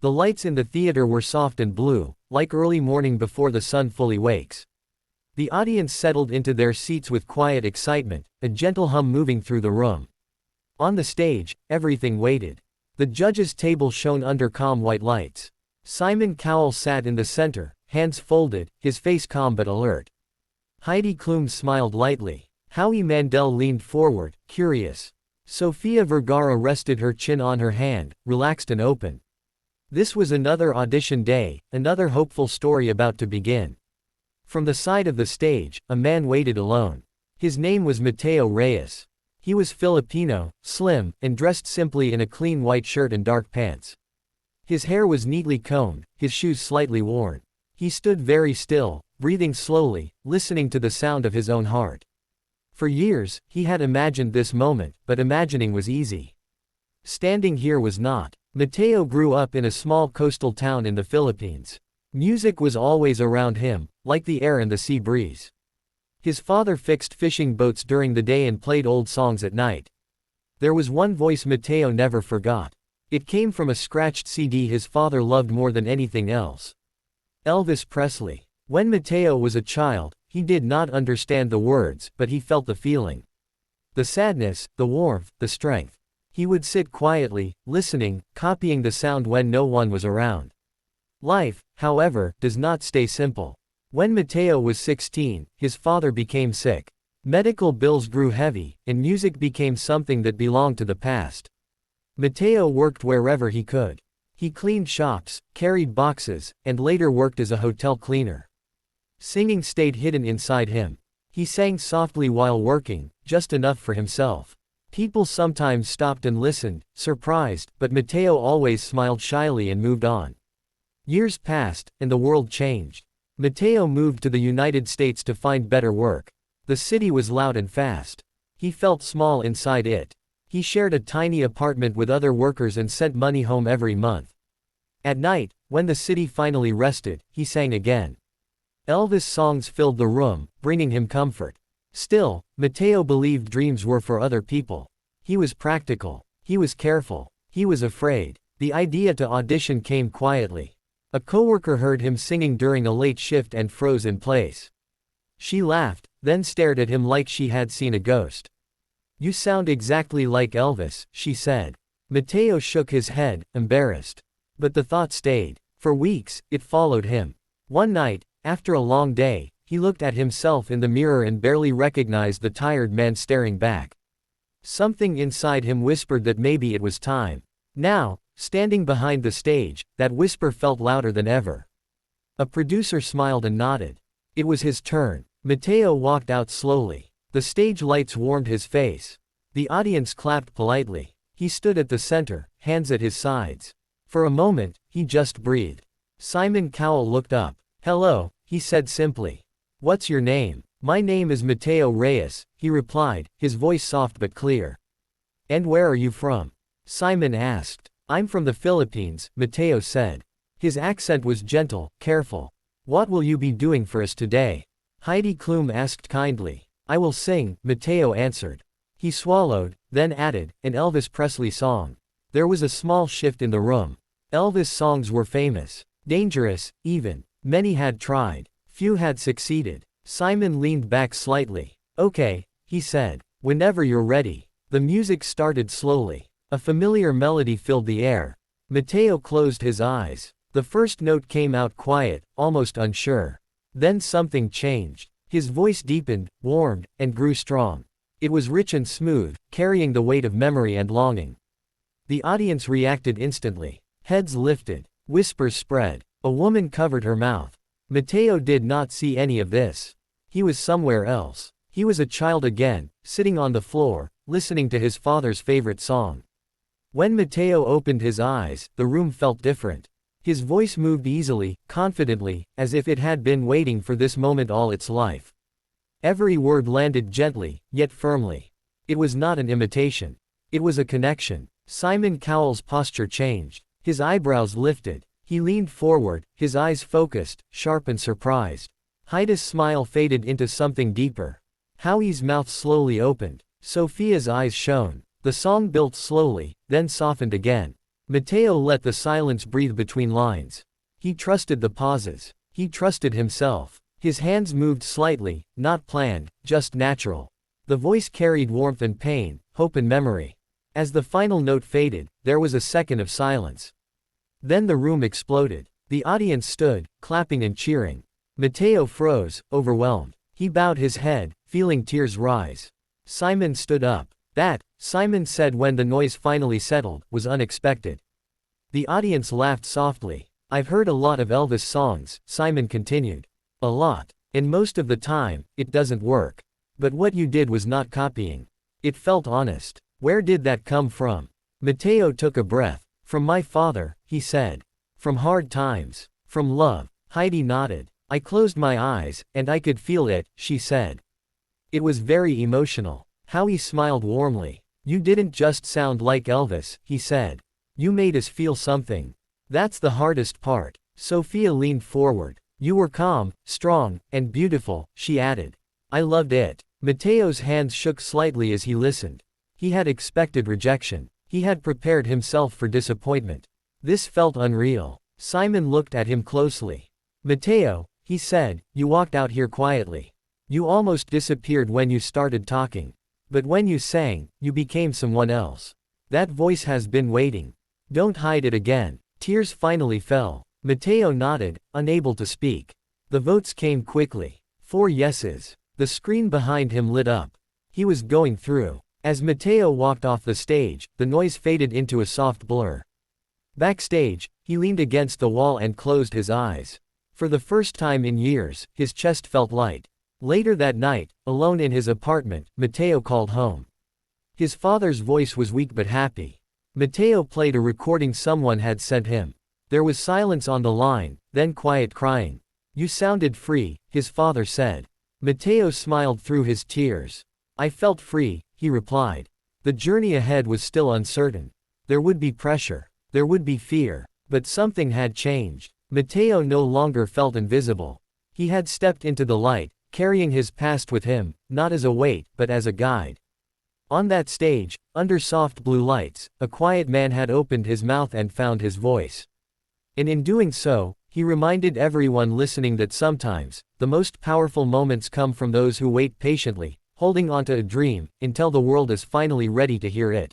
The lights in the theater were soft and blue, like early morning before the sun fully wakes. The audience settled into their seats with quiet excitement, a gentle hum moving through the room. On the stage, everything waited. The judges' table shone under calm white lights. Simon Cowell sat in the center, hands folded, his face calm but alert. Heidi Klum smiled lightly. Howie Mandel leaned forward, curious. Sofia Vergara rested her chin on her hand, relaxed and open. This was another audition day, another hopeful story about to begin. From the side of the stage, a man waited alone. His name was Mateo Reyes. He was Filipino, slim, and dressed simply in a clean white shirt and dark pants. His hair was neatly combed, his shoes slightly worn. He stood very still, breathing slowly, listening to the sound of his own heart. For years, he had imagined this moment, but imagining was easy. Standing here was not. Mateo grew up in a small coastal town in the Philippines. Music was always around him, like the air and the sea breeze. His father fixed fishing boats during the day and played old songs at night. There was one voice Mateo never forgot. It came from a scratched CD his father loved more than anything else. Elvis Presley. When Mateo was a child, he did not understand the words, but he felt the feeling. The sadness, the warmth, the strength. He would sit quietly, listening, copying the sound when no one was around. Life, however, does not stay simple. When Mateo was 16, his father became sick. Medical bills grew heavy, and music became something that belonged to the past. Mateo worked wherever he could. He cleaned shops, carried boxes, and later worked as a hotel cleaner. Singing stayed hidden inside him. He sang softly while working, just enough for himself. People sometimes stopped and listened, surprised, but Mateo always smiled shyly and moved on. Years passed, and the world changed. Mateo moved to the United States to find better work. The city was loud and fast. He felt small inside it. He shared a tiny apartment with other workers and sent money home every month. At night, when the city finally rested, he sang again. Elvis songs filled the room, bringing him comfort. Still, Mateo believed dreams were for other people. He was practical. He was careful. He was afraid. The idea to audition came quietly. A coworker heard him singing during a late shift and froze in place. She laughed, then stared at him like she had seen a ghost. "You sound exactly like Elvis," she said. Mateo shook his head, embarrassed. But the thought stayed. For weeks, it followed him. One night, after a long day, he looked at himself in the mirror and barely recognized the tired man staring back. Something inside him whispered that maybe it was time. Now, standing behind the stage, that whisper felt louder than ever. A producer smiled and nodded. It was his turn. Mateo walked out slowly. The stage lights warmed his face. The audience clapped politely. He stood at the center, hands at his sides. For a moment, he just breathed. Simon Cowell looked up. "Hello," he said simply. "What's your name?" "My name is Mateo Reyes," he replied, his voice soft but clear. "And where are you from?" Simon asked. "I'm from the Philippines," Mateo said. His accent was gentle, careful. "What will you be doing for us today?" Heidi Klum asked kindly. "I will sing," Mateo answered. He swallowed, then added, "an Elvis Presley song." There was a small shift in the room. Elvis songs were famous. Dangerous, even. Many had tried. Few had succeeded. Simon leaned back slightly. "Okay," he said. "Whenever you're ready." The music started slowly. A familiar melody filled the air. Mateo closed his eyes. The first note came out quiet, almost unsure. Then something changed. His voice deepened, warmed, and grew strong. It was rich and smooth, carrying the weight of memory and longing. The audience reacted instantly. Heads lifted. Whispers spread. A woman covered her mouth. Mateo did not see any of this. He was somewhere else. He was a child again, sitting on the floor, listening to his father's favorite song. When Mateo opened his eyes, the room felt different. His voice moved easily, confidently, as if it had been waiting for this moment all its life. Every word landed gently, yet firmly. It was not an imitation. It was a connection. Simon Cowell's posture changed. His eyebrows lifted. He leaned forward, his eyes focused, sharp and surprised. Heidi's smile faded into something deeper. Howie's mouth slowly opened. Sophia's eyes shone. The song built slowly, then softened again. Mateo let the silence breathe between lines. He trusted the pauses. He trusted himself. His hands moved slightly, not planned, just natural. The voice carried warmth and pain, hope and memory. As the final note faded, there was a second of silence. Then the room exploded. The audience stood, clapping and cheering. Mateo froze, overwhelmed. He bowed his head, feeling tears rise. Simon stood up. That, Simon said when the noise finally settled, was unexpected. The audience laughed softly. I've heard a lot of Elvis songs, Simon continued. A lot. And most of the time, it doesn't work. But what you did was not copying. It felt honest. Where did that come from? Mateo took a breath. From my father, he said. From hard times. From love. Heidi nodded. I closed my eyes, and I could feel it, she said. It was very emotional. Howie smiled warmly. You didn't just sound like Elvis, he said. You made us feel something. That's the hardest part. Sophia leaned forward. You were calm, strong, and beautiful, she added. I loved it. Mateo's hands shook slightly as he listened. He had expected rejection. He had prepared himself for disappointment. This felt unreal. Simon looked at him closely. Mateo, he said, you walked out here quietly. You almost disappeared when you started talking. But when you sang, you became someone else. That voice has been waiting. Don't hide it again. Tears finally fell. Mateo nodded, unable to speak. The votes came quickly. 4 yeses. The screen behind him lit up. He was going through. As Mateo walked off the stage, the noise faded into a soft blur. Backstage, he leaned against the wall and closed his eyes. For the first time in years, his chest felt light. Later that night, alone in his apartment, Mateo called home. His father's voice was weak but happy. Mateo played a recording someone had sent him. There was silence on the line, then quiet crying. You sounded free, his father said. Mateo smiled through his tears. I felt free, he replied. The journey ahead was still uncertain. There would be pressure. There would be fear. But something had changed. Mateo no longer felt invisible. He had stepped into the light, carrying his past with him, not as a weight, but as a guide. On that stage, under soft blue lights, a quiet man had opened his mouth and found his voice. And in doing so, he reminded everyone listening that sometimes, the most powerful moments come from those who wait patiently, holding onto a dream, until the world is finally ready to hear it.